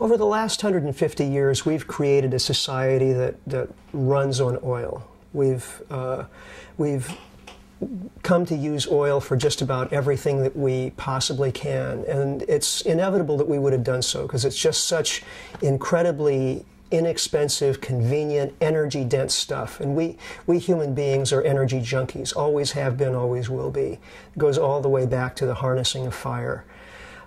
Over the last 150 years, we've created a society that runs on oil. We've come to use oil for just about everything that we possibly can, and it's inevitable that we would have done so because it's just such incredibly inexpensive, convenient, energy-dense stuff. And we human beings are energy junkies, always have been, always will be. It goes all the way back to the harnessing of fire.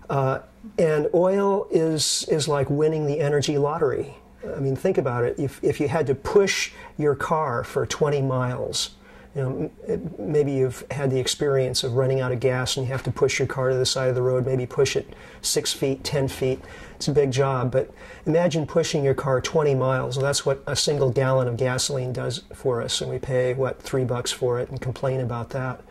And oil is like winning the energy lottery. I mean, think about it. If you had to push your car for 20 miles, you know, maybe you've had the experience of running out of gas and you have to push your car to the side of the road, maybe push it 6 feet, 10 feet. It's a big job, but imagine pushing your car 20 miles. Well, that's what a single gallon of gasoline does for us, and we pay, what, $3 for it and complain about that.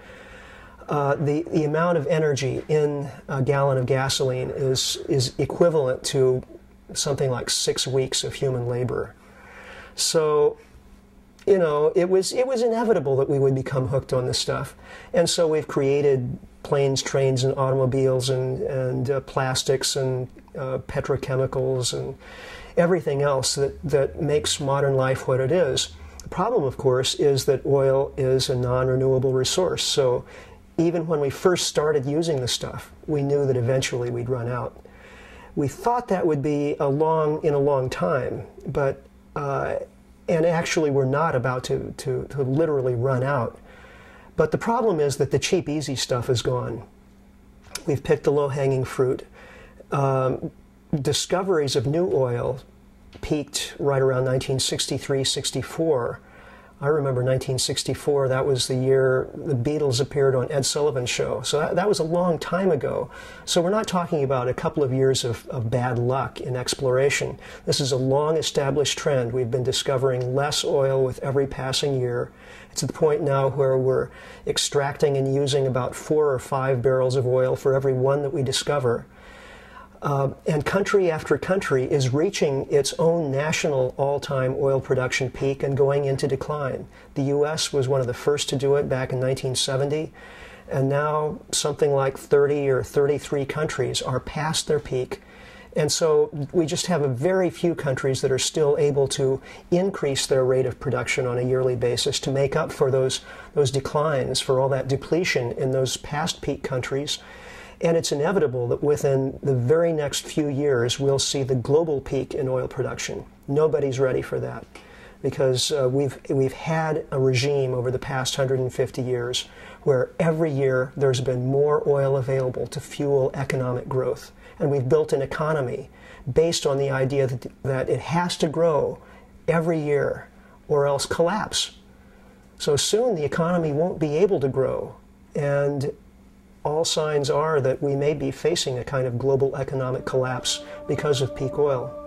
The amount of energy in a gallon of gasoline is equivalent to something like 6 weeks of human labor. So, you know, it was inevitable that we would become hooked on this stuff. And so we've created planes, trains, and automobiles, and plastics, and petrochemicals, and everything else that makes modern life what it is. The problem, of course, is that oil is a non-renewable resource. So even when we first started using the stuff, we knew that eventually we'd run out. We thought that would be in a long time, but and actually we're not about to literally run out. But the problem is that the cheap, easy stuff is gone. We've picked the low-hanging fruit. Discoveries of new oil peaked right around 1963-64. I remember 1964, that was the year the Beatles appeared on Ed Sullivan's show. So that was a long time ago. So we're not talking about a couple of years of bad luck in exploration. This is a long-established trend. We've been discovering less oil with every passing year. It's at the point now where we're extracting and using about 4 or 5 barrels of oil for every one that we discover. And country after country is reaching its own national all-time oil production peak and going into decline. The U.S. was one of the first to do it back in 1970, and now something like 30 or 33 countries are past their peak. And so we just have a very few countries that are still able to increase their rate of production on a yearly basis to make up for those declines, for all that depletion in those past peak countries. And it's inevitable that within the very next few years, we'll see the global peak in oil production. Nobody's ready for that because we've had a regime over the past 150 years where every year there's been more oil available to fuel economic growth. And we've built an economy based on the idea that it has to grow every year or else collapse. So soon the economy won't be able to grow, and all signs are that we may be facing a kind of global economic collapse because of peak oil.